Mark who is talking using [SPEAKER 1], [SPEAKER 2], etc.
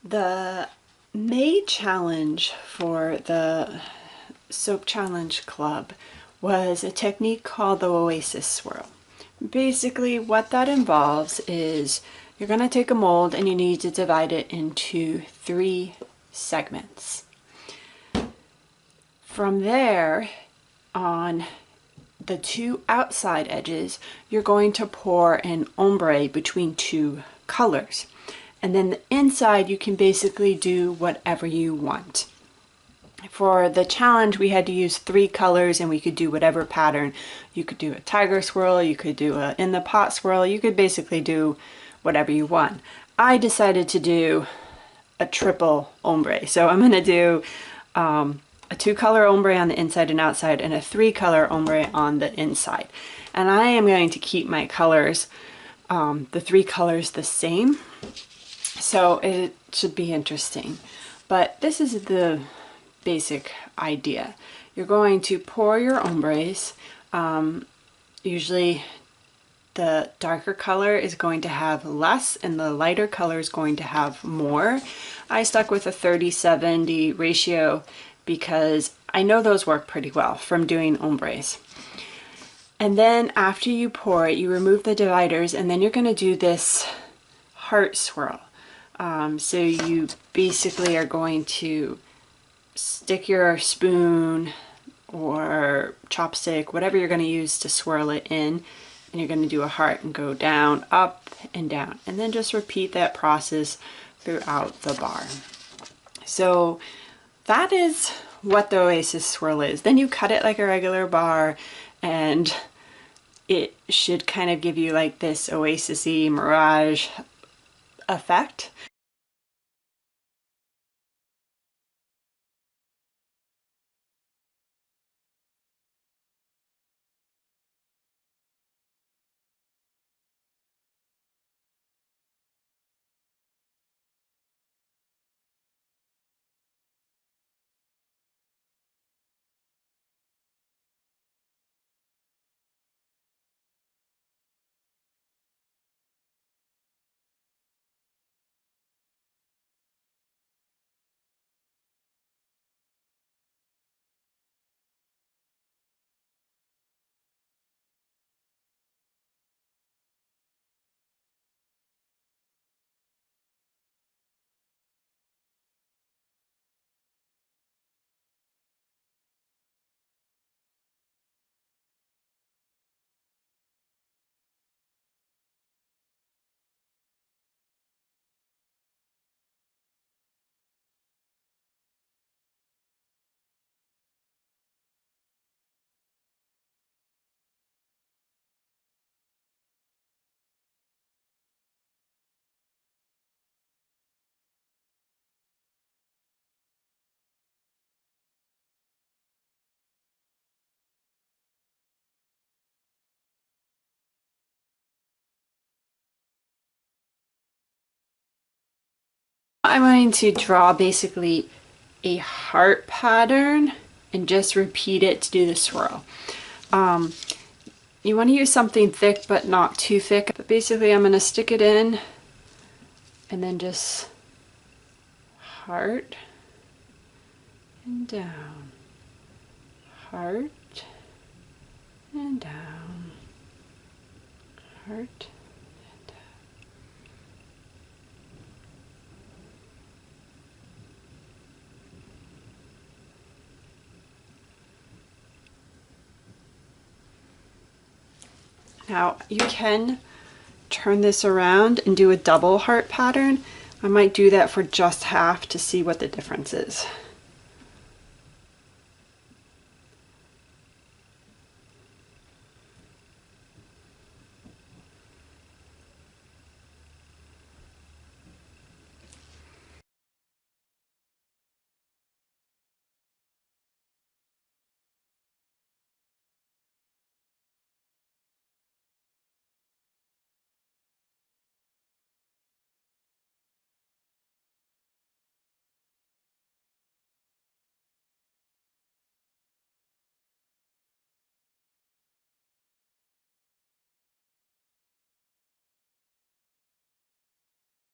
[SPEAKER 1] The May challenge for the Soap Challenge Club was a technique called the Oasis Swirl. Basically what that involves is you're going to take a mold and you need to divide it into 3 segments. From there, on the 2 outside edges, you're going to pour an ombre between 2 colors. And then the inside, you can basically do whatever you want. For the challenge, we had to use 3 colors and we could do whatever pattern. You could do a tiger swirl, you could do a in the pot swirl, you could basically do whatever you want. I decided to do a triple ombre. So I'm going to do a 2-color ombre on the inside and outside and a 3-color ombre on the inside. And I am going to keep my colors, the 3 colors, the same. So it should be interesting. But this is the basic idea. You're going to pour your ombres. Usually the darker color is going to have less and the lighter color is going to have more. I stuck with a 30-70 ratio because I know those work pretty well from doing ombres. And then after you pour it, you remove the dividers and then you're going to do this heart swirl. So you basically are going to stick your spoon or chopstick, whatever you're going to use to swirl it in, and you're going to do a heart and go down, up, and down. And then just repeat that process throughout the bar. So that is what the Oasis Swirl is. Then you cut it like a regular bar, and it should kind of give you like this oasis-y mirage effect. I'm going to draw basically a heart pattern and just repeat it to do the swirl. You want to use something thick but not too thick. But basically I'm going to stick it in and then just heart and down, heart and down, heart. Now you can turn this around and do a double heart pattern. I might do that for just half to see what the difference is.